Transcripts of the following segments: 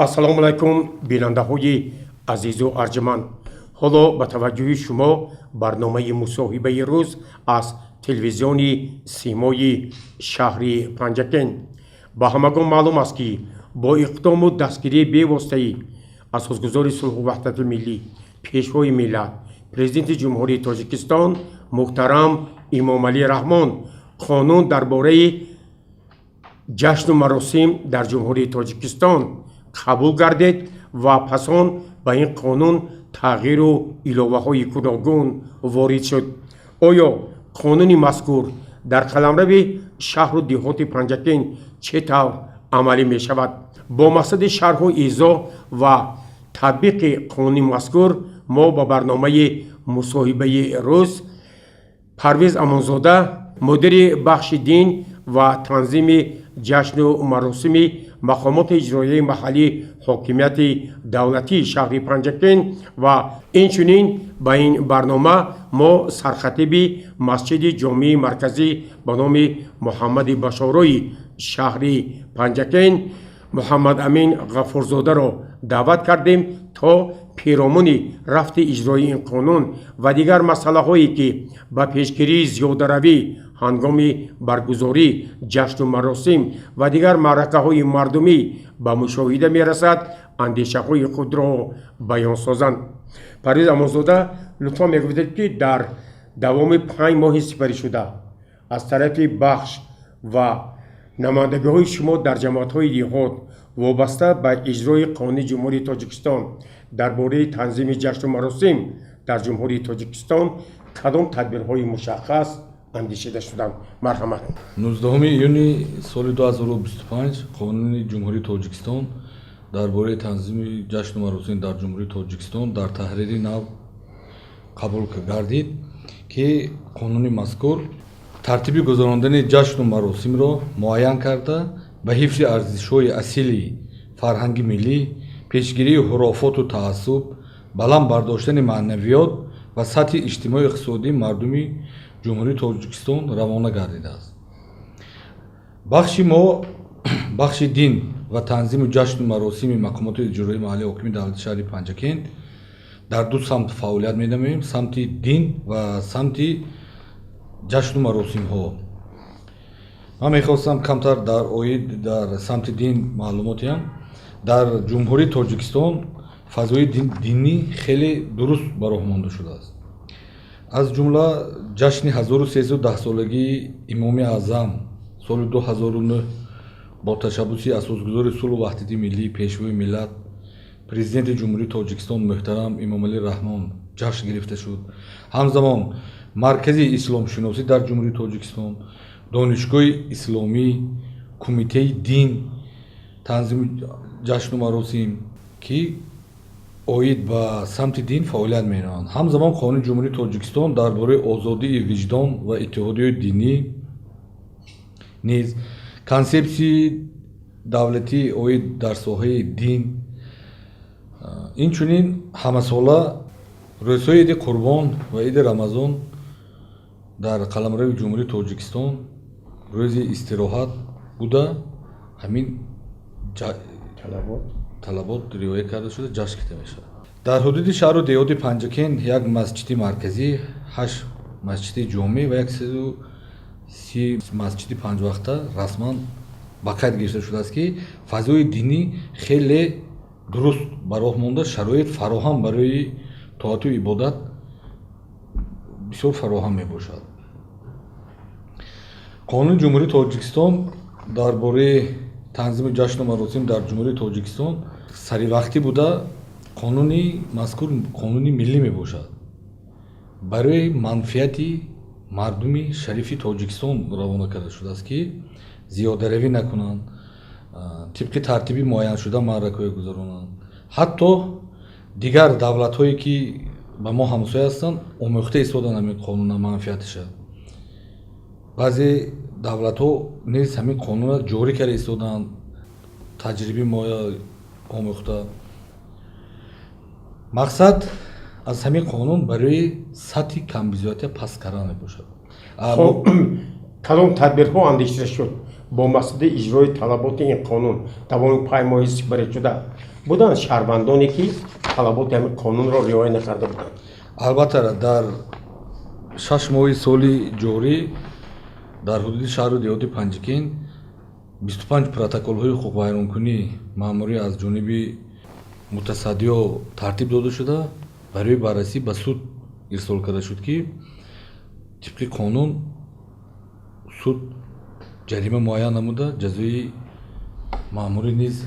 ассалому алайкум бинандаҳои азизу арҷманд. ҳоло ба таваҷҷӯҳи шумо барномаи мусоҳибаи рӯз аз телевизиони симои шаҳри Панҷакен. ба ҳамагон маълум аст ки бо иқдому дастгирии бевоситаи асосгузори сулҳу ваҳдати миллӣ, пешвои миллат, президенти ҷумҳурии Тоҷикистон муҳтарам Имомалӣ Раҳмон қонун дар бораи ҷашну маросим дар ҷумҳурии Тоҷикистон қабул гардид ва пас он ба ин қонун тағйиру иловаҳои гуногун ворид шуд. оё қонуни мазкур дар қаламрави шаҳру деҳоти Панҷакен чӣ тавр амалӣ мешавад? бо мақсади шарҳу изоҳ ва татбиқи қонуни мазкур мо ба барномаи мусоҳибаи рӯз Парвез Амонзода, мудири бахши дин ва танзими ҷашну маросими мақомоти иҷроияи маҳаллӣ ҳокимияти давлатии шаҳри Панҷакен ва инчунин ба ин барнома мо сархатиби масҷиди ҷомеи марказӣ ба номи Муҳаммади Башорои шаҳри Панҷакен Муҳаммад Амин Ғафурзодаро даъват кардем то пиромони рафти иҷрои ин қонун ва дигар масъалаҳое ки ба пешгирии зиёдаравӣ ҳангоми баргузорӣ ҷашну маросим ва дигар маъракаҳои мардумӣ ба мушоҳида мерасад, андешаҳои худро баён созанд. Парвез Амонзода, лутфан мегуфтед ки дар давоми 5 моҳи сифаришуда аз тарафи бахш ва намояндагиҳои шумо дар ҷамоатҳои диҳот вобаста ба иҷрои қонуни ҷумҳурии Тоҷикистон дар бораи танзими ҷашну маросим дар ҷумҳурии Тоҷикистон кадом тадбирҳои мушаххас андешида шуданд? Марҳамат. 19 июни соли 2025 қонуни ҷумҳурии Тоҷикистон дар бораи танзими ҷашну маросим дар ҷумҳурии Тоҷикистон дар таҳрири нав қабул гардид ки қонуни мазкур тартиби гузарондани ҷашну маросимро муайян карда ба ҳифзи арзишҳои асили фарҳанги миллӣ, пешгирии хурофоту таассуб, баланд бардоштани маънавиёт ва сатҳи иҷтимоии иқтисодии мардуми ҷумҳурии Тоҷикистон равона гардидааст. бахши дин ва танзиму ҷашну маросими мақомоти иҷроии маҳаллии ҳокимияти давлати шаҳри Панҷакен дар ду самт фаъолият менамоем, самти дин ва самти ҷашну маросимҳо. ман мехостам камтар дар оид дар самти дин маълумот диҳам. дар ҷумҳурии Тоҷикистон фазои динӣ хеле дуруст ба роҳ монда шудааст. аз ҷумла ҷашни 1310-солагии имоми аъзам соли 2009 бо ташаббуси асосгузори сулҳу ваҳдати миллӣ, пешвои миллат, президенти ҷумҳурии Тоҷикистон муҳтарам Имомалӣ Раҳмон ҷашн гирифта шуд. ҳамзамон маркази исломшуносӣ дар ҷумҳурии Тоҷикистон, донишгоҳи исломӣ, кумитаи дин, танзими ҷашну маросим ки оид ба самти дин фаъолият менамоянд. ҳамзамон қонуни ҷумҳурии Тоҷикистон дар бораи озодии виҷдон ва иттиҳодиёи динӣ низ консепсияи давлатии оид дар соҳаи дин, инчунин ҳамасола рӯзҳои иди Қурбон ва иди Рамазон дар қаламрави ҷумҳурии Тоҷикистон рӯзи истироҳат буда ҳамин талабот риоя карда шуда ҷашн гирифта мешавад. дар ҳудуди шаҳру деҳоти Панҷакен як масҷиди марказӣ, 8 масҷиди ҷомеъ ва 130 масҷиди панҷвақта расман ба қайд гирифта шудааст ки фазои динӣ хеле дуруст ба роҳ монда, шароит фароҳам барои тоату ибодат бисёр фароҳам мебошад. қонуни ҷумҳурии Тоҷикистон дар бораи танзими ҷашну маросим дар ҷумҳурии Тоҷикистон саривақтӣ буда қонуни мазкур қонуни миллӣ мебошад. барои манфиати мардуми шарифи Тоҷикистон равона карда шудааст ки зиёдаравӣ накунанд, тибқи тартиби муайяншуда маъракаҳое гузаронанд. ҳатто дигар давлатҳое ки ба мо ҳамсоя ҳастанд омӯхта истоданд ҳамин қонуна манфиаташа. баъзе давлатҳо низ ҳамин қонуна ҷорӣ карда истоданд, таҷриби моя омӯхта. мақсад аз ҳамин қонун барои сатҳи камбизоатия паст кардан мебошад. кадом тадбирҳо андешида шуд با مقصد اجرای طلبات این قانون توان پیمایی سپری شده بودند شهروندانی که طلبات همین قانون را رعایت نکرده بودند. البته در 6 ماه سال جاری در حدود شهر و دیهات پنجکین 25 پروتکل‌های حقوق ویرانکنی ماموری از جانب متصدیان ترتیب داده شده برای بررسی به سود ارسال کرده شد که طبق قانون سود جریمه معین نموده جزای ماموری نیز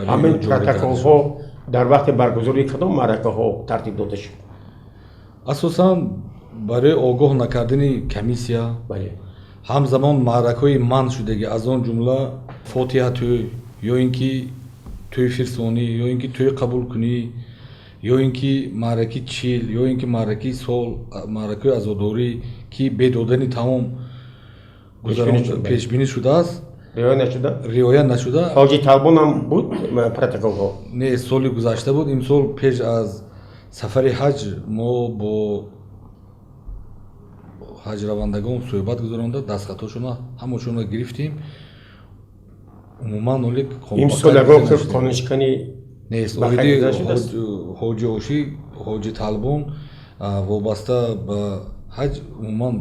همین پروتکل‌ها در وقت برگزاری کدام معرکه‌ها ترتیب داده شد؟ اساساً برای آگاه نکردن کمیسیا بله. همزمان معرکه‌های منع شدگی از آن جمله فاتحه توی یا اینکه توی فرسانی یا اینکه توی قبول کنی یا اینکه معرکه چیل یا اینکه معرکه سال معرکه عزاداری که به دادن تمام پیش بینی شده است رعایت نشده. حاجی طالبان هم بود پروتکل‌ها؟ نه، سال گذشته بود. امسال پیش از سفر حج ما با حج روندگان صحبت گذرانده دستخطاشون همشون رو گرفتیم. عموما اولی امسال اگر که قانونشکنی نیست. حاجی اوشی حاجی طالبان وابسته به حج عموما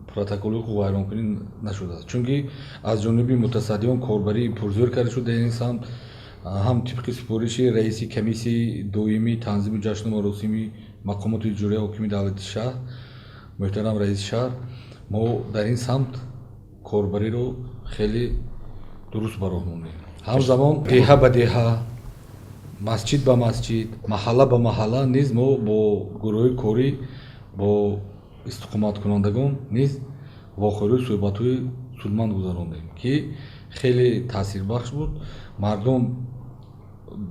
پروتکل حقوق ویرانکنی نشده است، چونکه از جانب متصدیان کاربری پرزور کرده شده این سمت. هم طبق سپارش رئیس کمیسی دومی تنظیم جشن و مراسم مقامات اجرایی حاکم دولت شهر محترم رئیس شهر ما در این سمت کاربری رو خیلی درست براهموندیم. همزمان دیها به دیها مسجد به مسجد محله به محله نیز ما با گروه کاری با استقامت کنندگان نیز واقعی صحبت‌های سودمند گذراندیم که خیلی تاثیربخش بود. مردم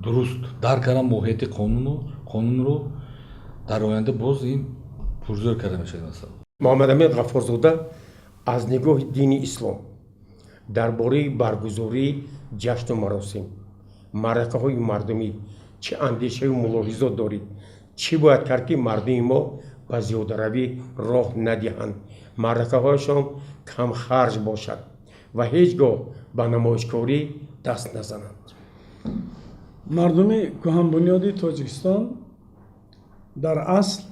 درست درک کردن محیط قانون رو در آینده باز این پرزور کرده میشه. مثلا محمد امین غفارزاده از نگاه دین اسلام درباره برگزاری جشن و مراسم معرکه‌های مردمی چه اندیشه و ملاحظات دارید؟ چی باید کرد که مردم ما به زیاده‌روی راه ندهند، معرکه‌هایشان کم خرج باشد و هیچگاه به نمایشکاری دست نزنند؟ مردم کهن‌بنیاد تاجیکستان در اصل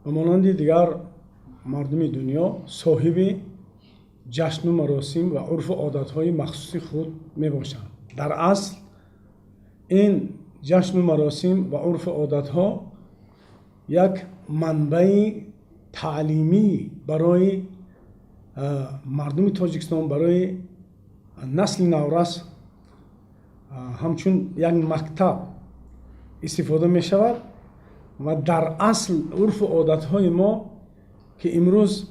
به مانند دیگر مردم دنیا صاحب جشن و مراسم و عرف و عادت‌های مخصوص خود می‌باشند. در اصل این جشن و مراسم و عرف و عادت‌ها یک منبع تعلیمی برای مردم تاجیکستان، برای نسل نورس همچون یک مکتب استفاده می شود و در اصل عرف و عادت‌های ما که امروز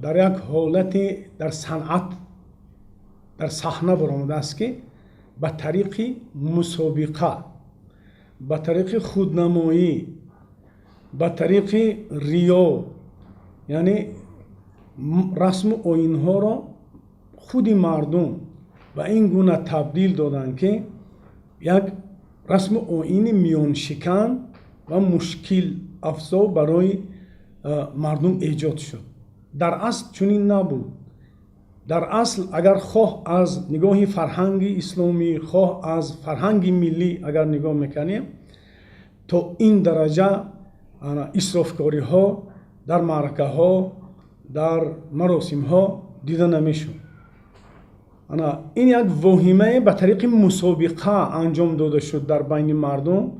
در یک حالت در صنعت در صحنه برآمده است که به طریق مسابقه، به طریق خودنمایی، به طریق ریا، یعنی رسم و آیین‌ها را خود مردم و این گونه تبدیل دادند که یک رسم و آیین میان شکن و مشکل افزا برای مردم ایجاد شد. در اصل چنین نبود. در اصل اگر خواه از نگاه فرهنگ اسلامی، خواه از فرهنگ ملی اگر نگاه میکنیم تا این درجه اسرافکاری ها در معرکه ها در مراسم ها دیده نمیشد. این یک واهمه به طریق مسابقه انجام داده شد در بین مردم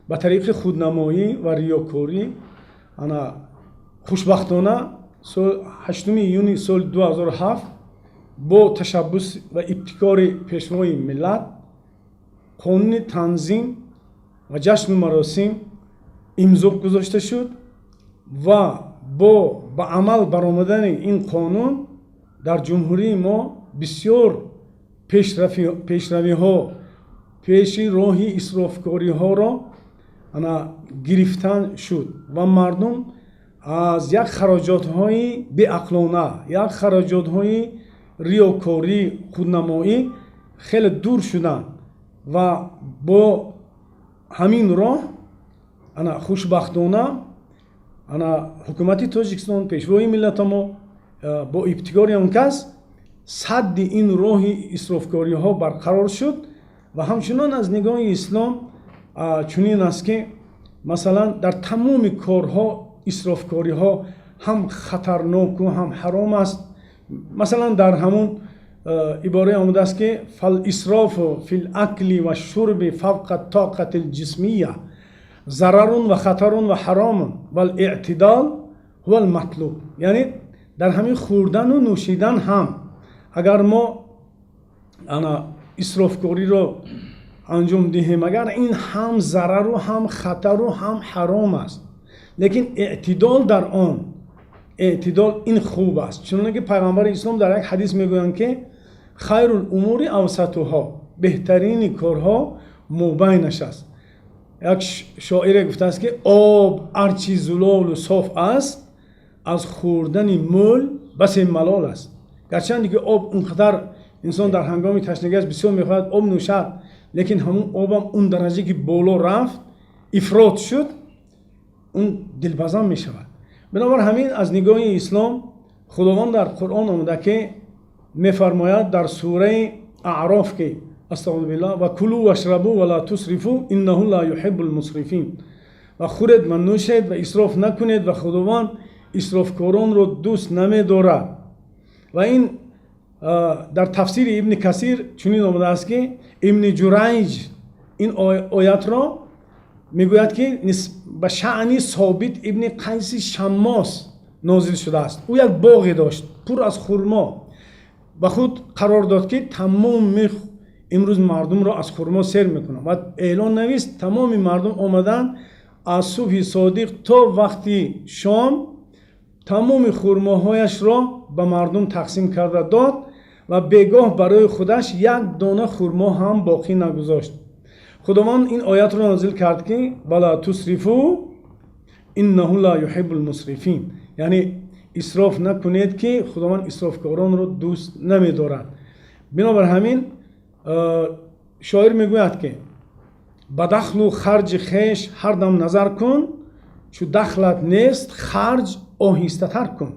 به طریق خودنمایی و ریاکاری. خوشبختانه 8 یونی سال 2007 با تشبث و ابتکار پیشوای ملت قانون تنظیم و جشن و مراسم امضا گذاشته شد و با به عمل برآمدن این قانون در جمهوری ما بسیار پیشروی ها پیش راهی اسرافکاری ها را گرفتن شد و مردم از یک خراجات های بی‌عقلانه، یک خراجات های ریاکاری، خودنمایی خیلی دور شدند و با همین راه خوشبختانه حکومت تاجیکستان پیشروی ملت ما با ابتکار اون کس صد این راه اسرافکاری ها برقرار شد و همچنان از نگاه اسلام چنین است که مثلا در تمام کارها اسرافکاری ها هم خطرناک و هم حرام است. مثلا در همون عباره آمده است که فالاسراف فی الاکل و شرب فوق الطاقه الجسمیه ضرر و خطر و حرام و الاعتدال هو المطلوب. یعنی در همین خوردن و نوشیدن هم اگر ما اسرافکاری رو انجام دهیم، اگر این هم ضرر و هم خطر و هم حرام است، لیکن اعتدال در آن، اعتدال این خوب است. چون که پیغمبر اسلام در یک حدیث میگویند که خیر الامور اوسطها، بهترین کارها مابینش است. یک شاعر گفته است که آب هرچی زلال و صاف است، از خوردن مول بس ملال است. گرچه که آب اونقدر انسان در هنگام تشنگی است بسیار میخواهد آب نوشد، لیکن همون آبم اون درجه که بالا رفت افراط شد اون دلپذیر میشود. بنابر همین از نگاه اسلام خداوند در قرآن آمده که میفرماید در سوره اعراف که استغفر بالله و کلوا واشربوا ولا تسرفوا انه لا يحب المسرفین، و خورید و نوشید و اسراف نکنید و خداوند اسرافکاران رو دوست نمی‌دارد. و این در تفسیر ابن کثیر چنین آمده است که ابن جریج این آیت را میگوید که به شأن ثابت ابن قیس شماس نازل شده است. او یک باغ داشت پر از خرما و خود قرار داد که تمام امروز مردم را از خرما سیر میکنم و اعلان نویست تمام مردم آمدن از صبح صادق تا وقتی شام تمام خرماهایش را به مردم تقسیم کرده داد و بگاه برای خودش یک دانه خرما هم باقی نگذاشت. خداوند این آیت را نازل کرد که بلا تسرفوا انه لا يحب المسرفین، یعنی اسراف نکنید که خداوند اسرافکاران را دوست نمی‌دارد. بنابر همین شاعر میگوید که به دخل و خرج خویش هر دم نظر کن، چو دخلت نیست خرج آهسته تر کن.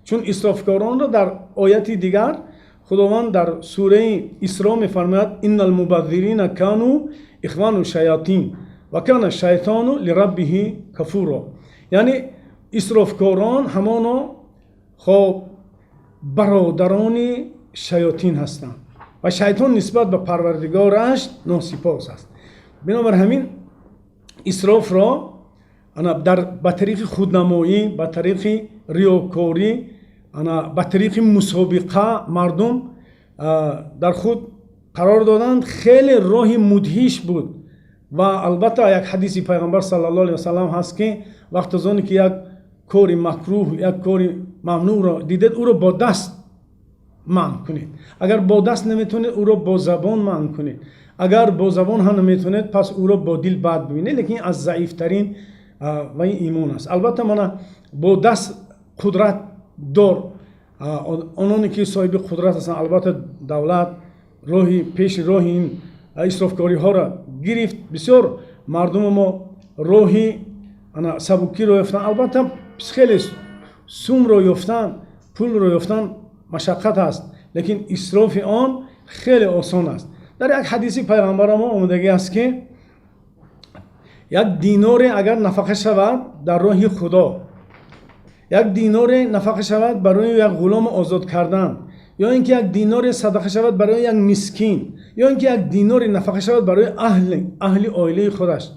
چون اسرافکاران را در آیت دیگر خداوند در سوره اسراء میفرماید ان المبذرین کانوا اخوان الشیاطین و کان الشیطان لربه کفورا، یعنی اسرافکاران همانا خب برادران شیاطین هستند و شیطان نسبت به پروردگارش ناسپاس است. بنابر همین اسراف را به طریق خودنمایی، به طریق ریاکاری، به طریق مسابقه مردم در خود قرار دادند. خیلی راه مدهش بود و البته یک حدیث پیغمبر صلی الله علیه و سلم هست که وقت از آنی که یک کار مکروه، یک کار ممنوع را دیدید او را با دست منع کنید. اگر با دست نمیتونید او را با زبان منع کنید. اگر با زبان هم نمیتونید پس او را با دل بد ببینید. لیکن از ضعیفترین و این ایمان است. البته من با دست قدرت دار آنانی که صاحب قدرت هستند، البته دولت پیش راه این اسرافکاری ها را گرفت. بسیار مردم ما راهی سبکی را یافتن، البته خیلی سوم را یافتن، پول را یافتن مشقت است، لیکن اسراف آن خیلی آسان است. در یک حدیثی پیغمبر ما آمدگی است که یک دینار اگر نفقه شود در راه خدا، یک دینار نفقه شود برای یک غلام آزاد کردن، یا اینکه یک دینار صدقه شود برای یک مسکین، یا اینکه یک دینار نفقه شود برای اهل عائله خودش،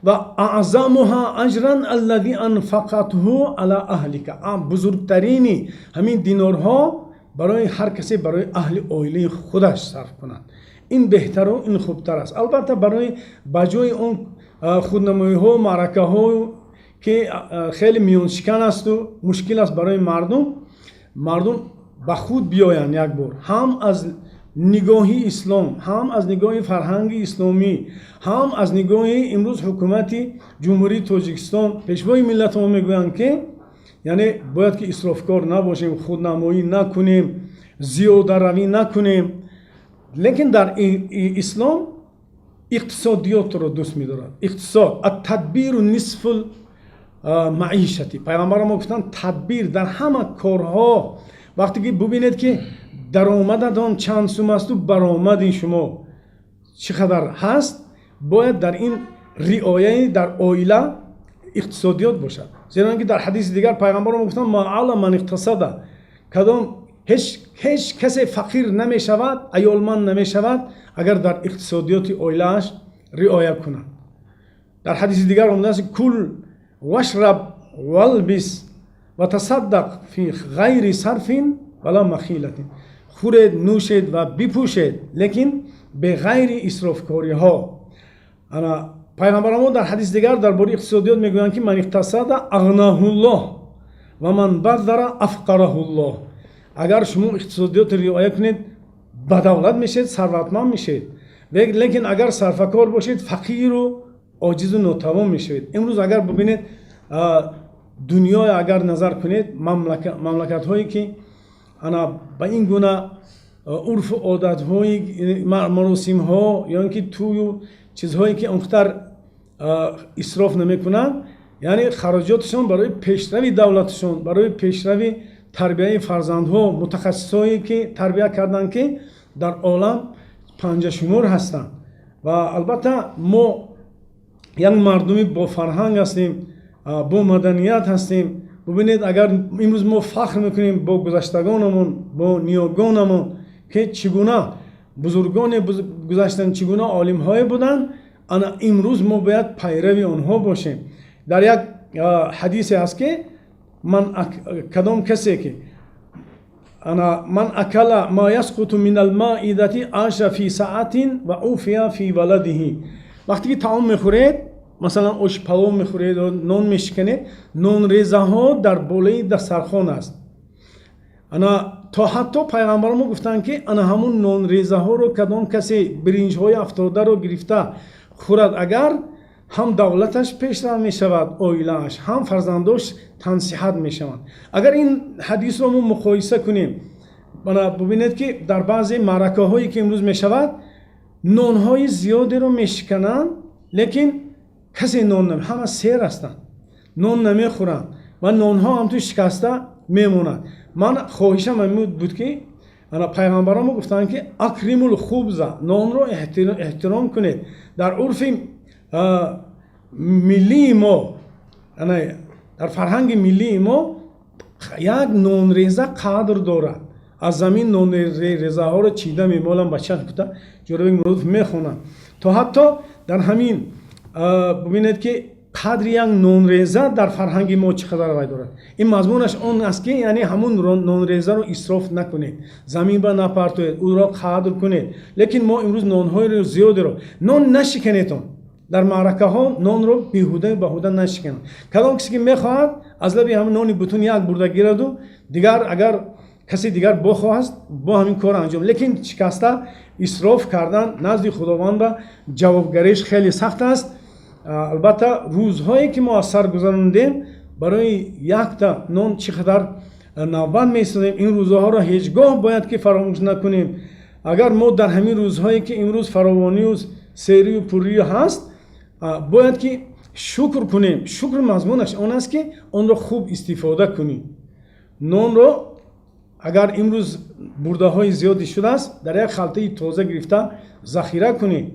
و اعظمها اجرا الذي انفقته على اهلك، بزرگترین همین دینارها برای هر کسی برای اهل عائله خودش صرف کنند. این بهتر و این خوبتر است. البته برای بجای اون خودنمایی ها و معرکه ها که خیلی میان شکن است و مشکل است برای مردم به خود بیایند یک بار، هم از نگاهی اسلام، هم از نگاه فرهنگ اسلامی، هم از نگاه امروز حکومت جمهوری تاجیکستان، پیشوای ملت ما میگویند که یعنی باید که اسرافکار نباشیم، خودنمایی نکنیم، زیاده روی نکنیم. لیکن در اسلام اقتصادیات رو دوست می‌دارد. اقتصاد التدبیر نصف معیشتی. پیغمبر ما گفتن تدبیر در همه کارها. وقتی که ببینید که даромадатон чанд сум асту баромади шумо чӣ қадар ҳаст, бояд дар ин риояи дар оила иқтисодиёт бошад. зеро ки дар ҳадиси дигар пайғамбар мо гуфтанд маъала ман иқтисада, кадом ҳеҷ касе фақир намешавад, аёлманд намешавад агар дар иқтисодиёти оилааш риоя кунад. дар ҳадиси дигар омадааст кул вашраб валбис ва тасаддақ фи ғайри сарфин вала махилатин. хӯред, нӯшед ва бипӯшед, лекин беғайри исрофкориҳо. пайғамбарамо дар ҳадиси дигар дар бори иқтисодиёт мегӯянд ки ман иқтасада агнаҳуллоҳ ва ман баддара афқараҳуллоҳ. агар шумо иқтисодиёти риоя кунед, бадавлат мешед, сарватманд мешед. лекин агар сарфакор бошед, фақиру оҷизу нотавон мешавед. имрӯз агар бубинед дунё, агар назар кунед, мамлакатҳое ки ба ин гуна урфу одатҳои маросимҳо ё ин ки тӯю чизҳое ки онхтар исроф намекунанд, яъне хароҷоташон барои пешрави давлаташон, барои пешрави тарбияи фарзандҳо, мутахассисҳое ки тарбия карданд ки дар олам панҷашумур ҳастанд. ва албатта мо як мардуми бо фарҳанг ҳастем, бо маданият ҳастем. бубинед агар имрӯз мо фахр мекунем бо гузаштагонамон, бо ниёгонамон ки чӣ гуна бузургони гузаштан, чӣ гуна олимҳое буданд, ана имрӯз мо бояд пайрави онҳо бошем. дар як ҳадисе ҳаст ки кадом касе ки ман акала ма ясқуту минал маидати аша фи саатин ва уфия фи валадиҳи. вақте ки таом мехӯред, масалан оши палов мехӯред, нон мешиканед, нонрезаҳо дар болаи дастархон аст. то ҳатто пайғамбарамо гуфтанд ки ана ҳамун нонрезаҳоро кадом касе биринҷҳои афтодаро гирифта хӯрад, агар ҳам давлаташ пешрав мешавад, оилааш, ҳам фарзандош тансиҳат мешаванд. агар ин ҳадисро мо муқоиса кунем, бубинед ки дар баъзе маъракаҳое ки имрӯз мешавад, нонҳои зиёдеро мешикананд, лекин касе нон ҳама сер ҳастанд, нон намехӯранд ва нонҳо ҳамту шикаста мемонанд. ман хоҳишам ин буд ки пайғамбарамо гуфтанд ки акримул хубза, нонро эҳтиром кунед. дар урфи миллии мо, дар фарҳанги миллии мо як нонреза қадр дорад. аз замин нонрезаҳоро чида мемолам, ба чашм кута ҷӯрабек муродов мехонанд. то ҳатто дар ҳамин бубинед ки қадри як нонреза дар фарҳанги мо чӣ қадар вай дорад. ин мазмунаш он аст ки яъне ҳамун нонрезаро исроф накунед, замин ба напартоед, ӯро қадр кунед. лекин мо имрӯз нонҳои зиёдеро нон нашиканедон, дар маъракаҳо нонро беҳуда нашикананд. кадом кисе ки мехоҳад аз лаби ҳамин нони бутун як бурда гираду дигар, агар каси дигар бохоҳаст бо ҳамин кор анҷом. лекин шикаста исроф кардан назди худованда ҷавобгариш хеле сахт аст. албатта рӯзҳое ки мо аз сар гузарондем, барои якта нон чӣ қадар навбат меистодем, ин рӯзаҳоро ҳеҷ гоҳ бояд ки фаромӯш накунем. агар мо дар ҳамин рӯзҳое ки имрӯз фаровонию серию пуррию ҳаст, бояд ки шукр кунем. шукр мазмунаш он аст ки онро хуб истифода кунем. нонро агар имрӯз бурдаҳои зиёди шудааст, дар як халтаи тоза гирифта захира кунем.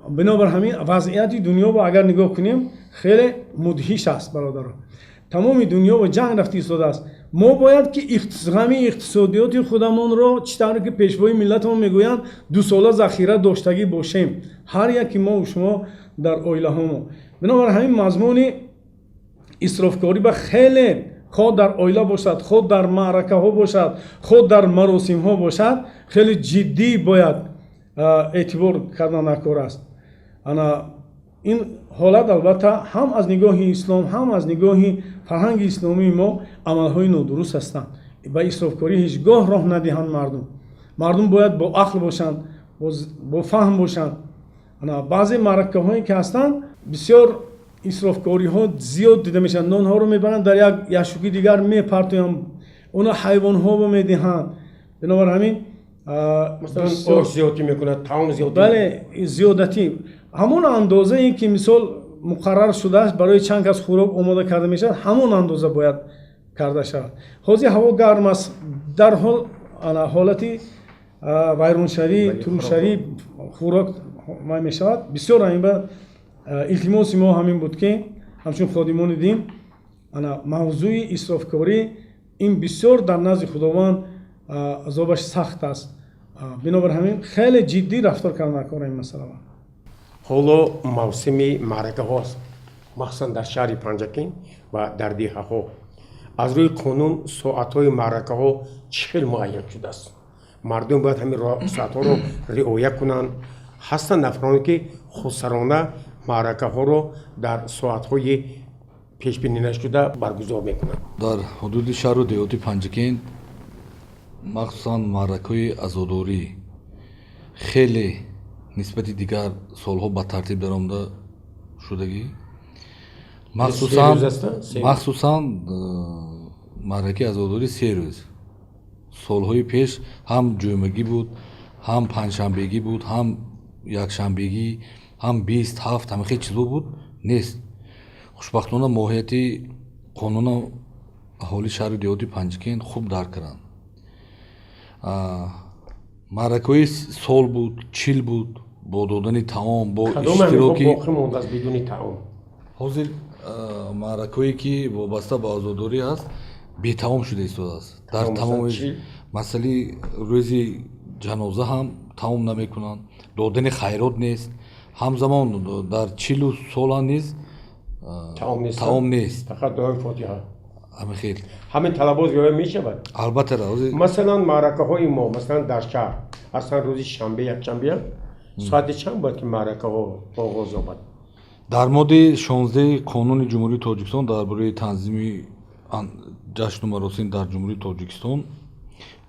бинобар ҳамин вазъияти дунё ба агар нигоҳ кунем, хеле мудҳиш аст бародарон. тамоми дунё ба ҷанг рафта истодааст. мо бояд ки ғами иқтисодиёти худамонро чӣ тавре ки пешвои миллатамон мегӯянд дусола захира доштагӣ бошем, ҳар яки мо шумо дар оилаҳомо. бинобар ҳамин мазмуни исрофкорӣ ба хеле خود در اویلا باشد، خود در معرکه ها باشد، خود در مراسم ها باشد، خیلی جدی باید اعتبار کردن کار است. این حالت البته هم از نگاه اسلام هم از نگاه فرهنگ اسلامی ما عملهای نادرست هستند. به اسرافکاری هیچگاه راه ندهند مردم باید با عقل باشند، با فهم باشند. بعضی معرکه هایی که هستند بسیار اسرافکاری ها زیاد دیده میشن. نان ها رو میبرند در یک یشوکی دیگر میپرتویند، اونا حیوان ها رو میدهند. بنابراین مثلا آش زیادی میکنند، طعام زیادی. بله زیادتی همون اندازه این که مثال مقرر شده است برای چند کس خوراک آماده کرده میشد، همون اندازه باید کرده شود. حاضر هوا گرم است، در حال ҳолати вайроншавӣ туршавӣ хӯрок мешавад. Бисёр ҳамин ба илтимоси мо ҳамин буд ки ҳамчун ходимони дин мавзӯи исрофкорӣ ин бисёр дар назди худованд азобаш сахт аст. Бинобар ҳамин хеле ҷиддӣ рафтор кардан дар кора ин масъала. ҳоло мавсими маъракаҳост, махсусан дар шаҳри Панҷакин ва дар деҳаҳо. аз рӯи қонун соатҳои маъракаҳо чӣ хел муайян шудааст? мардум бояд ҳамин соатҳоро риоя кунанд. ҳастанд нафароне ки худсарона маъракаҳоро дар соатҳои пешбининашуда баргузор мекунанд. дар ҳудуди шаҳру деҳоти Панҷакин махсусан маъракаҳои азодорӣ хеле нисбати дигар солҳо ба тартиб даромада шудагӣ. махсусан маъракаи азодорӣ 3 рӯз солҳои пеш ҳам ҷумагӣ буд, ҳам панҷшанбегӣ буд, ҳам якшанбегӣ, ҳам 27 ҳамин хел чизо буд нест. хушбахтона моҳияти қонуна аҳолии шаҳри деҳоти Панҷакин хуб дарк карданд. маъракаҳои сол буд, чил буд, бо додани таом, бо иштироки ҳозир маъракаҳое ки вобаста ба азодорӣ аст бетаом шуда истодааст. дар тамоми масъали рӯзи ҷаноза ҳам таом намекунанд, додани хайрот нест. ҳамзамон дар 40 сола низ таом нест. ҳамин хел ҳамин талабот риоя мешавад. албатта масалан маъракаҳои мо масалан дар шаҳр аслан рӯзи шанбе якшанбе соати чанд бояд ки маъракаҳо оғоз ёбад? дар моддаи 16 қонуни ҷумҳурии Тоҷикистон дар бораи танзими ҷашну маросим дар ҷумҳурии Тоҷикистон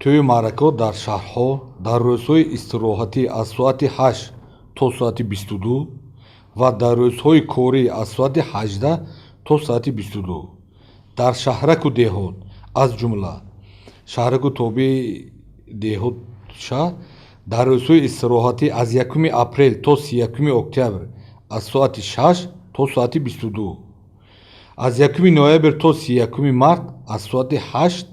тӯи маъракаҳо дар шаҳрҳо дар рӯзҳои истироҳатӣ аз соати 8 то соати 22 ва дар рӯзҳои корӣ аз соати 18 то соати 22 дар шаҳраку деҳот аз ҷумла шаҳраку тобеи деҳот шаҳр дар рӯзҳои истироҳатӣ аз 1 апрел то 31 октябр аз соати 6 то соати 22 аз 1 ноябр то 31 март аз соати 8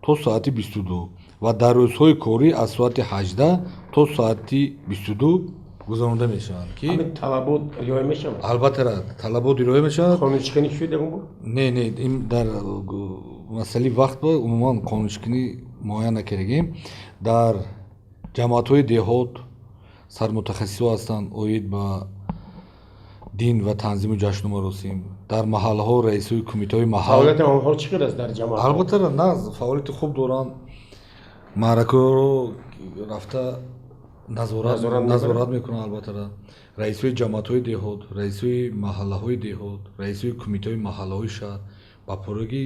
то соати 22 ва дар рӯзҳои корӣ аз соати 18 то соати 22 гузаронида мешаванд ки талабот риоя мешавад. албатта талабот риоя мешавад. қонуншиканӣ шуда не ин дар масъалаи вақт ба умуман қонуншиканӣ муайян накардагем. дар ҷамоатҳои деҳот сармутахассисҳо ҳастанд оид ба дин ва танзиму ҷашну маросим. дар маҳаллаҳо раисои кумитаҳои маҳал фаъолияти онҳо чӣ хел аст дар ҷамоат? албатта фаъолияти хуб доранд. маъракаҳоро рафта назорат мекунанд. албатта раисои ҷамоатҳои деҳот, раисои маҳаллаҳои деҳот, раисои кумитаҳои маҳаллаҳои шаҳр ба пуррагӣ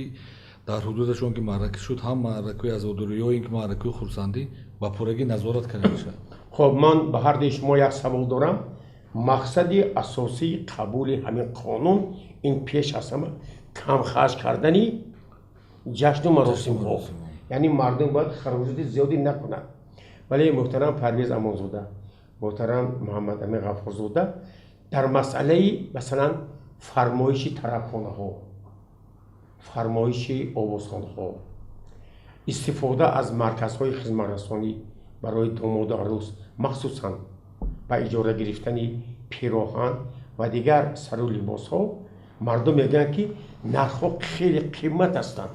дар ҳудудашон ки маърака шуд ҳам маъракаҳои азодорӣ ё ин ки маъракаҳои хурсандӣ ба пуррагӣ назорат карда мешавад. хоб ман ба ҳарди шумо як савол дорам. мақсади асосии қабули ҳамин қонун ин пеш аз ҳама камхарҷ кардани ҷашну маросимҳо, яъне мардум бояд хароҷоти зиёдӣ накунад. вале муҳтарам Парвез Амонзода, муҳтарам Муҳаммад Амин Ғафурзода дар масъалаи масалан фармоиши тарабхонаҳо, фармоиши овозхонҳо, истифода аз марказҳои хизматрасонӣ барои домоду арӯс, махсусан ба иҷора гирифтани пироҳан ва дигар сару либосҳо, мардум мегӯянд ки нархҳо хеле қимат ҳастанд.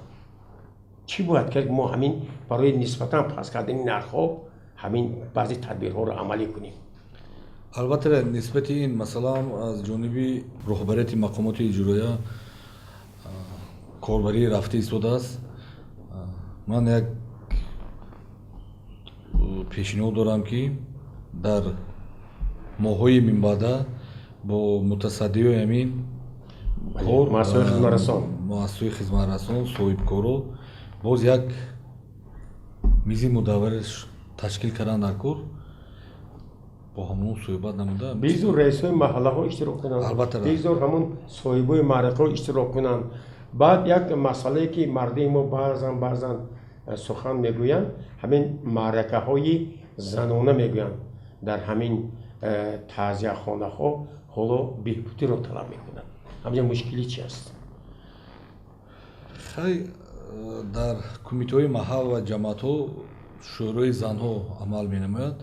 чӣ бояд кард мо ҳамин барои нисбатан паст кардани нархҳо ҳамин баъзе тадбирҳоро амалӣ кунем? албатта нисбати ин масъала аз ҷониби роҳбарияти мақомоти иҷроия корбарӣ рафта истодааст. ман як пешниҳод дорам ки дар моҳҳои минбаъда бо мутасаддиёи ҳамин кор муассисаҳои хизматрасон соҳибкоро боз як мизи мудаввар ташкил кардан дар кор бо ҳамон суҳбат намуда бигзор раисҳои маҳаллаҳо иштирок кунанд, бигзор ҳамон соҳибои маъракаҳо иштирок кунанд. баъд як масъалае ки мардуми мо баъзан сухан мегӯянд, ҳамин маъракаҳои занона мегӯянд дар ҳамин таъзияхонаҳо ҳоло беҳбудиро талаб мекунанд. ҳамҷа мушкилӣ чи аст? хай дар кумитаҳои маҳал ва ҷамоатҳо шӯрои занҳо амал менамояд.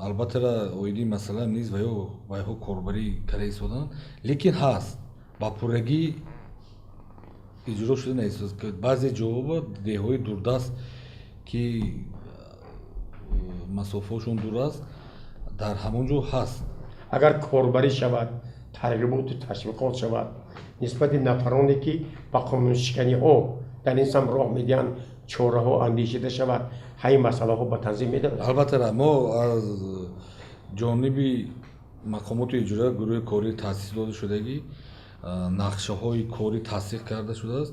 Албатта оиди масъала низ ва ё корбарӣ карда истоданд, лекин ҳаст ба пуррагӣ иҷро шуда наистост. Баъзе ҷоҳо деҳҳои дурдаст ки масофаҳошон дур аст, дар ҳамон ҷо ҳаст. агар корбарӣ шавад, тарғиботу ташвиқот шавад нисбати нафароне ки ба қонуншиканиҳо дар ин сам роҳ медиҳанд, чораҳо андешида шавад, ҳамин масъалаҳо ба танзим медавад. Албатта мо аз ҷониби мақомоти иҷроия гурӯҳи корӣ таъсис дода шудагӣ нақшаҳои корӣ тасдиқ карда шудааст.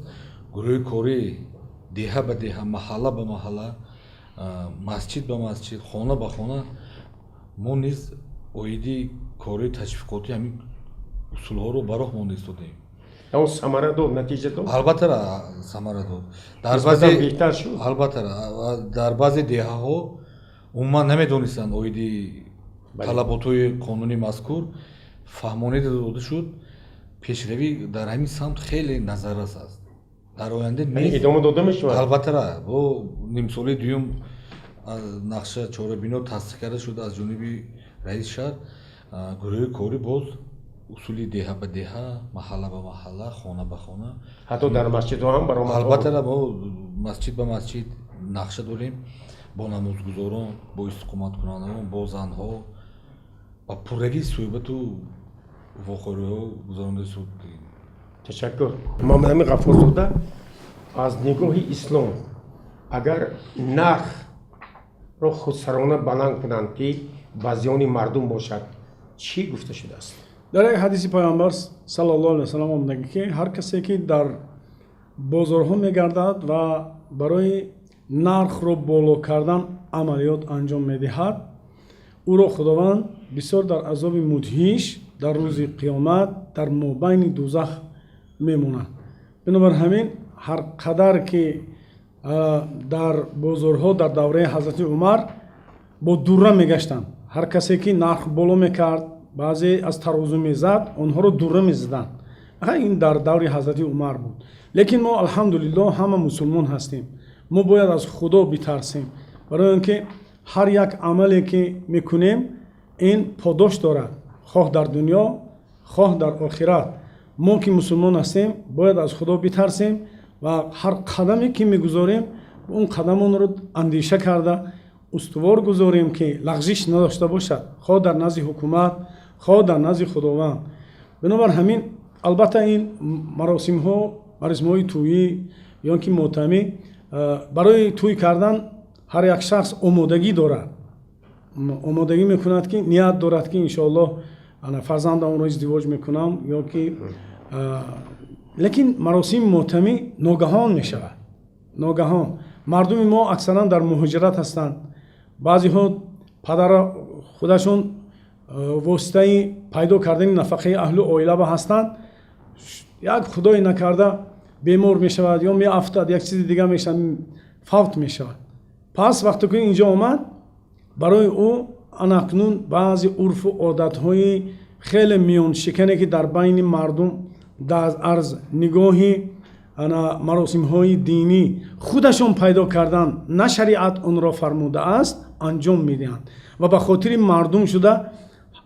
Гурӯҳи корӣ деҳа ба деҳа, маҳалла ба маҳалла, масҷид ба масҷид, хона ба хона мо низ оиди кории ташвиқотӣ ҳамин усулҳоро ба роҳ монда истодем. он самара дод, натиҷа дод. Албатта самара дод. Нисбатан беҳтар шуд. Албатта дар баъзе деҳаҳо умуман намедонистанд оиди талаботҳои қонуни мазкур фаҳмонида дода шуд. Пешравӣ дар ҳамин самт хеле назаррас аст. Дар оянда идома дода мешавад. албатта бо нимсолаи дуюм нақша чорабино тасдиқ карда шуда аз ҷониби раиси шаҳр. Гурӯҳи корӣ боз усули деҳа ба деҳа, маҳалла ба маҳалла, хона ба хона, ҳатто дар масҷидҳо ҳам баромад. албатта мо масҷид ба масҷид нақша дорем, бо намозгузорон, бо истиқоматкунандагон, бо занҳо ба пуррагӣ суҳбату вохӯриҳо гузаронда шуд. ташаккур. Муҳаммад Амин Ғаффорзода, аз нигоҳи ислом агар нархро худсарона баланд кунанд ки ба зиёни мардум бошад, чӣ гуфта шудааст? дар як ҳадиси пайғамбар саллаллоҳу алайҳи васалам омадаги ки ҳар касе ки дар бозорҳо мегардад ва барои нархро боло кардан амалиёт анҷом медиҳад, ӯро худованд бисёр дар азоби мудҳиш дар рӯзи қиёмат дар мобайни дӯзах мемонад. бинобар ҳамин ҳар қадар ки дар бозорҳо дар давраи ҳазрати умар бо дурра мегаштанд, ҳар касе ки нарх боло мекард, баъзе аз тарозу мезад, онҳоро дурра мезиданд. ин дар даври ҳазрати умар буд. лекин мо алҳамдулиллоҳ ҳама мусулмон ҳастем. мо бояд аз худо битарсем, барои он ки ҳар як амале ки мекунем ин подош дорад, хоҳ дар дунё, хоҳ дар охират. мо ки мусулмон ҳастем бояд аз худо битарсем ва ҳар қадаме ки мегузорем он қадамонро андеша карда устувор гузорем ки лағзиш надошта бошад, хоҳ дар назди ҳукумат, хоҳ дар назди худованд. бинобар ҳамин албатта ин маросимҳо, маросимҳои тӯӣ ё ки мотамӣ, барои тӯй кардан ҳар як шахс омодагӣ дорад, омодагӣ мекунад ки ният дорад ки иншоаллоҳ фарзандамро издивоҷ мекунам ё ки лекин маросими мотамӣ ногаҳон мешавад. ногаҳон мардуми мо аксаран дар муҳоҷират ҳастанд. баъзеҳо падара худашон воситаи пайдо кардани нафақаи аҳлу оилаба ҳастанд. як худое накарда бемор мешавад ё меафтад, як чизи дигар мешавад, фавт мешавад. пас вақте ки инҷо омад, барои ӯ анакнун баъзе урфу одатҳои хеле миёншикане ки дар байни мардум аз нигоҳи маросимҳои динӣ худашон пайдо кардан, на шариат онро фармудааст, анҷом медиҳанд ва ба хотири мардум шуда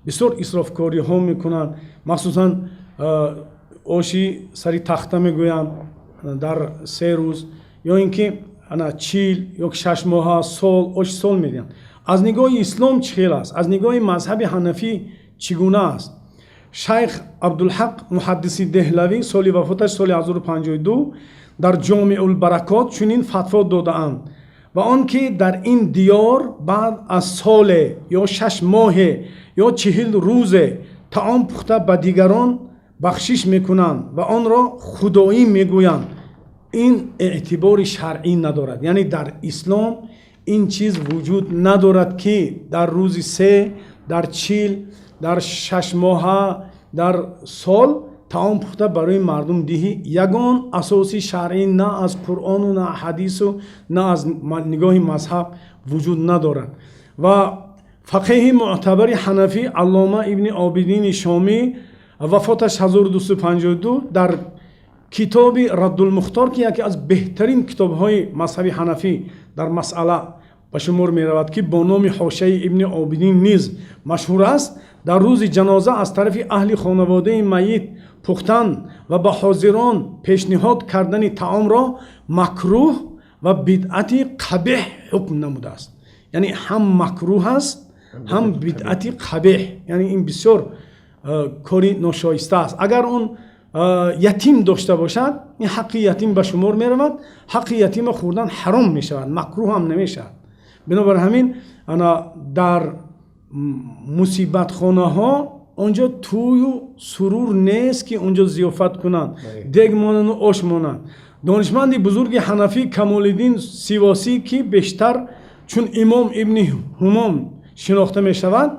бисёр исрофкориҳо мекунанд. махсусан оши сари тахта мегӯям дар 3 рӯз ё ин ки 40 ё 6 моҳа, сол, оши сол медиҳанд. аз нигоҳи ислом чӣ хел аст? аз нигоҳи мазҳаби ҳанафӣ чӣ гуна аст? шайх абдулҳақ муҳаддиси деҳлавӣ соли вафоташ соли 1052 дар ҷомеулбаракот чунин фатво додаанд: ва он ки дар ин диёр баъд аз соле ё 6 моҳе ё 40 рӯзе таом пухта ба дигарон бахшиш мекунанд ва онро худоӣ мегӯянд, ин эътибори шаръӣ надорад. яъне дар ислом ин чиз вуҷуд надорад ки дар рӯзи 3, дар 40, дар 6 моҳа, дар сол таом пухта барои мардум диҳӣ. ягон асоси шаръӣ на аз қуръону на ҳадису на аз нигоҳи мазҳаб вуҷуд надорад. ва фақиҳи муътабари ҳанафӣ аллома ибни обидини шомӣ вафоташ 1252 дар китоби раддулмухтор ки яке аз беҳтарин китобҳои мазҳаби ҳанафӣ дар масъала ба шумор меравад, ки бо номи ҳошияи ибни обидин низ машҳур аст. дар рӯзи ҷаноза аз тарафи аҳли хонаводаи майит пухтан ва ба ҳозирон пешниҳод кардани таомро макрӯҳ ва бидъати қабеҳ ҳукм намудааст. яъне ҳам макрӯҳ аст, ҳам бидъати қабеҳ, яъне ин бисёр кори ношоиста аст. агар он ятим дошта бошад, ин ҳаққи ятим ба шумор меравад, ҳаққи ятима хӯрдан ҳаром мешавад, макрӯҳ ҳам намешавад. бинобар ҳамин дар мусибатхонаҳо онҷо тӯю сурур нест, ки онҷо зиёфат кунанд, дег монанду ош монанд. донишманди бузурги ҳанафӣ Камолиддин Сивосӣ, ки бештар чун имом ибни ҳумом шинохта мешавад,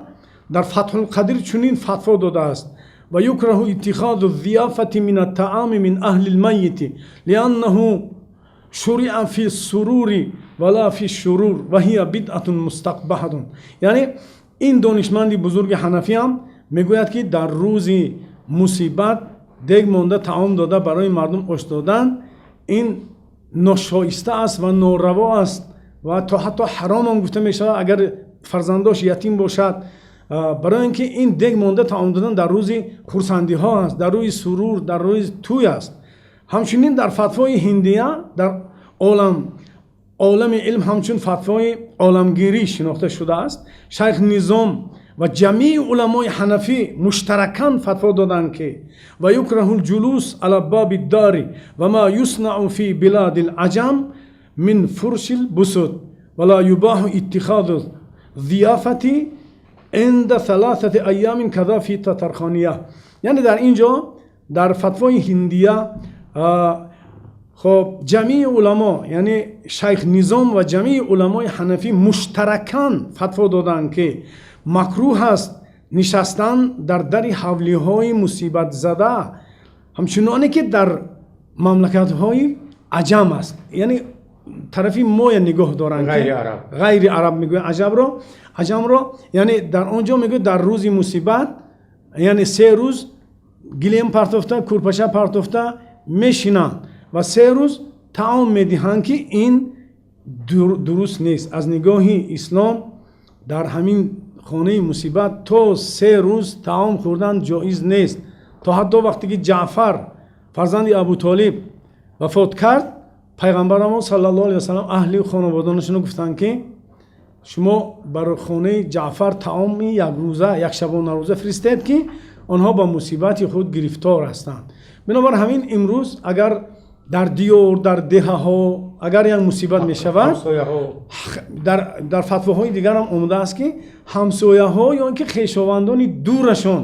дар Фатҳулқадир чунин фатво додааст: ва юкраҳу иттиходу зияфати мин аттаами мин аҳли лмайити лианнаҳу шуриа фи сурури вала фи шурур ва ҳия бидъатун мустақбаҳатун. яъне ин донишманди бузурги ҳанафӣ ҳам мегӯяд, ки дар рӯзи мусибат дег монда таом дода барои мардум ош додан ин ношоиста аст ва нораво аст ва то ҳатто ҳаром ҳам гуфта мешавад агар фарзандош ятим бошад, барои ин ки ин дег монда таом додан дар рӯзи хурсандиҳо аст, дар рӯзи сурур, дар рӯзи тӯй аст. ҳамчунин дар фатвои ҳиндия дар олами илм ҳамчун фатвои оламгирӣ шинохта шудааст. шайх Низом ва ҷамии уламои ҳанафӣ муштаракан фатво доданд, ки ва юкраҳу лҷулус ала боби дори ва ма юснау фи билади лаҷам мин фуршил бусуд ва ла юбаҳу иттиходу зияфати инда саласати айямин каза фи татархония. яъне дар инҷо дар фатвои ҳиндия خب جمعی علما یعنی شیخ نظام و جمعی علمای حنفی مشترکاً فتوا دادند که مکروه است نشستن در در حولی های مصیبت زده، همچنانی که در مملکت های عجم است. یعنی طرفی ما نگاه دارند غیر عرب میگوین عجم رو یعنی در آنجا میگه در روز مصیبت یعنی 3 روز گلیم پرتافته کورپشه پرتافته میشینند و 3 روز таом медиҳанд, ки ин дуруст нест. аз нигоҳи ислом дар ҳамин хонаи мусибат то 3 рӯз таом хӯрдан ҷоиз нест. то ҳатто вақте ки Ҷаъфар фарзанди Абу Толиб вафот кард, пайғамбари мо саллаллоҳу алайҳи васалам аҳли хонаводанашон гуфтанд, ки шумо бар хонаи Ҷаъфар таоми якрӯза якшабонарӯза фиристед, ки онҳо ба мусибати худ гирифтор ҳастанд. бинобар ҳамин имрӯз агар дар диёр дар деҳаҳо агар як мусибат мешавад, дар фатвоҳои дигар ҳам омадааст, ки ҳамсояҳо ё ин ки хешовандони дурашон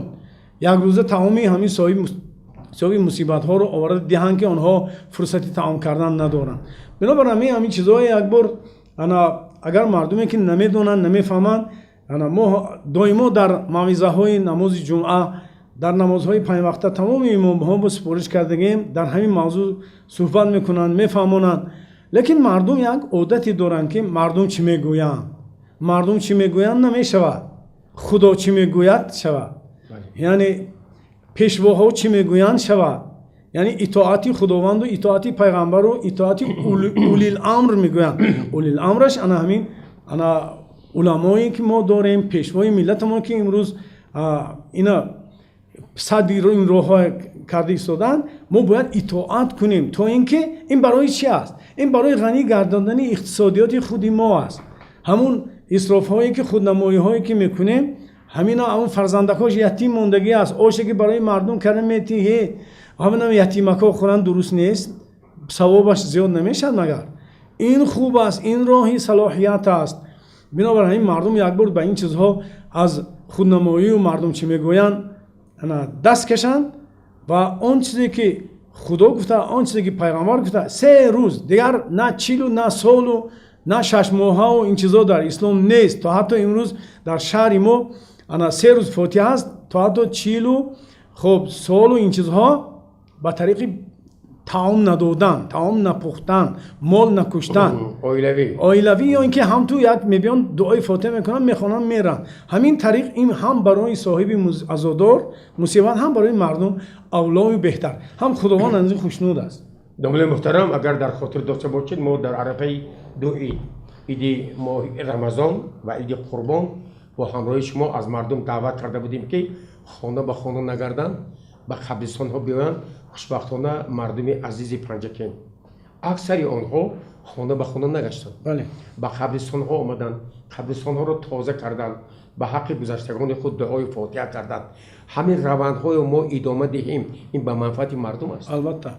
якрӯза таоми ҳамин соҳиби мусибатҳоро оварда диҳанд, ки онҳо фурсати таом кардан надоранд. бинобар ҳамин чизҳои якбор агар мардуме ки намедонанд намефаҳманд, мо доимо дар мавъизаҳои намози ҷумъа дар намозҳои панҷвақта тамоми имомҳо бо супориш кардагем дар ҳамин мавзӯъ суҳбат мекунанд, мефаҳмонанд. лекин мардум як одате доранд, ки мардум чӣ мегӯянд, мардум чӣ мегӯянд намешавад, худо чӣ мегӯяд шавад, яъне пешвоҳо чӣ мегӯянд шавад. яъне итоати худованду итоати пайғамбару итоати улиламр мегӯянд. улиламраш ана ҳамин уламое ки мо дорем, пешвои миллатамон ки имрӯз ина садри ин роҳҳо карда истоданд, мо бояд итоат кунем, то ин ки ин барои чӣ аст? ин барои ғанӣ гардондани иқтисодиёти худи мо аст. ҳамун исрофҳое ки худнамоиҳое ки мекунем, ҳамун фарзандакош ятим мондагӣ аст. оше ки барои мардум карда метиҳе, ҳамин ятимако хӯранд дуруст нест, савобаш зиёд намешад магар? ин хуб аст, ин роҳи салоҳият аст. бинобар ҳамин мардум якбор ба ин чизҳо аз худнамоию мардум чӣ мегӯянд даст кашанд ва он чизе ки худо гуфта, он чизе ки пайғамбар гуфта, 3 рӯз дигар на чилу на солу на 6 моҳаву ин чизо дар ислом нест. то ҳатто имрӯз дар шаҳри мо 3 рӯз фотиҳа аст, то ҳатто чилу хоб солу ин чизҳо ба тариқи таом надодан, таом напухтан, мол накуштан, оилавӣ ё ин ки ҳам ту як мебиён дуои фотиҳа мекунанд, мехонанд меранд. ҳамин тариқ ин ҳам барои соҳиби азодор мусибат, ҳам барои мардум авлои беҳтар, ҳам худованд аз ин хушнуд аст. домони муҳтарам, агар дар хотир дошта бошед, мо дар арафаи дуи ایدی ماه رمضان و ایدی قربان و همراه شما از مردم دعوت کرده بودیم که خانه به خانه نگردن به قبرستان ها بیان. خوشبختانه مردم عزیز پنجکین اکثری آنها خانه به خانه نگشتند، بله. به قبرستان ها آمدند، قبرستان ها را تازه کردند، به حق گذشتگان خود دعای فاتحه کردند. همین روندهای ما ادامه دهیم، این به منفعت مردم است. البته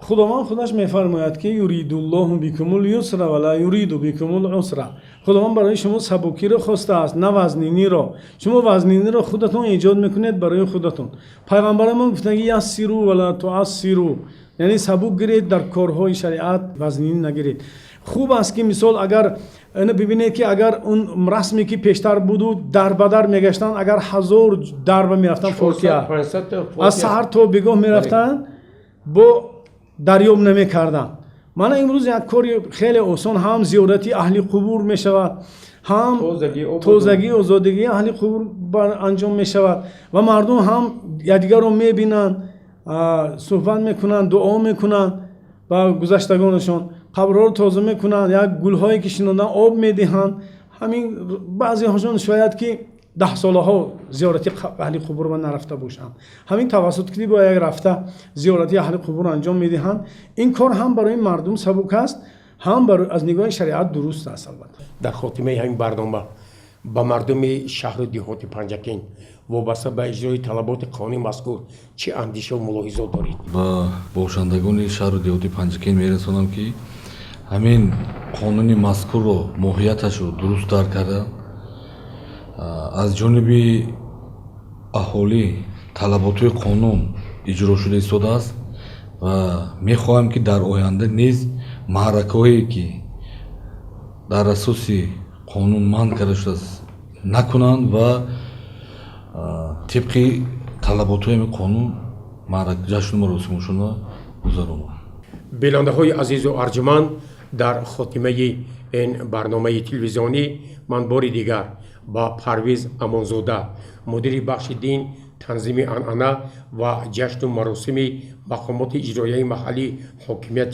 خداوند خودش میفرماید که یرید الله بکم الیسر ولا یرید بکم العسر. خداوند برای شما سبکی را خواسته است، نه وزنینی را. شما وزنینی را خودتون ایجاد میکنید برای خودتون. پیغمبر ما گفتن یسروا ولا تعسروا، یعنی سبک گیرید در کارهای شریعت، وزنینی نگیرید. خوب است که مثال اگر اینو ببینید که اگر اون رسمی که پیشتر بود در بدر میگشتن، اگر 1000 درب میرفتن فاتحه از سحر تا بگاه میرفتن با دریاب نمیکردن. من امروز یک کاری خیلی آسان، هم زیارتی اهل قبور میشود، هم تازگی و آزادگی اهل قبور انجام میشود و مردم هم یکدیگر رو میبینن، صحبت میکنن، دعا میکنن با گذشتگانشون، قبرها رو تازه میکنن، یک گلهایی که شنیدن آب میدهند. همین بعضی هاشون شاید که 10 ساله ها زیارتی اهل قبور من نرفته باشند، همین توسط که با یک رفته زیارتی اهل قبور انجام میدهند. این کار هم برای مردم سبک است، هم از نگاه شریعت درست است. البته در خاتمه همین برنامه با مردم شهر و دیهات پنجکین وابسته به اجرای طلبات قانونی مذکور چه اندیشه و ملاحظات دارید؟ با باشندگان شهر و دیهات پنجکین میرسونم که همین قانونی مذکور رو ماهیتش رو درست درک کرده، از جانب اهالی طلبات قانون اجرا شده ایستاده است و میخواهم که در آینده نیز معرکه‌هایی که در اساس قانون منع کرده شده است نکنند و طبق طلبات قانون جشن مراسمشون را گذرانند. بیننده های عزیز و ارجمند، در خاتمه این برنامه تلویزیونی من بار دیگر با پرویز امانزاده، مدیر بخش دین تنظیم عنعنه و جشن و مراسم مقامات اجرایی محلی حاکمیت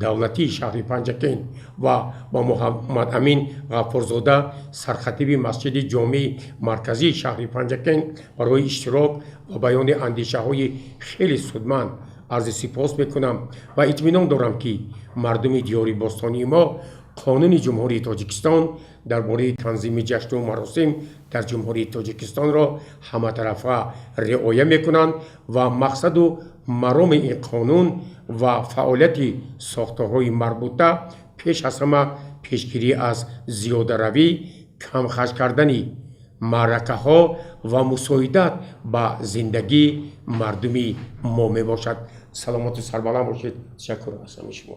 دولتی شهر پنجکین و با محمد امین غفارزاده سرخطیب مسجد جامع مرکزی شهر پنجکین برای اشتراک و بیان اندیشه های خیلی سودمند عرض سپاس میکنم و اطمینان دارم که مردم دیار باستانی ما قانون جمهوری تاجیکستان درباره تنظیم جشن و مراسم در جمهوری تاجیکستان را همه طرفه رعایت میکنند و مقصد و مرام این قانون و فعالیت ساختارهای مربوطه پیش از همه پیشگیری از زیاده روی، کم خرج کردن معرکه ها و مساعدت به زندگی مردمی ما می باشد. سلامت و سربلند باشید. تشکر از شما.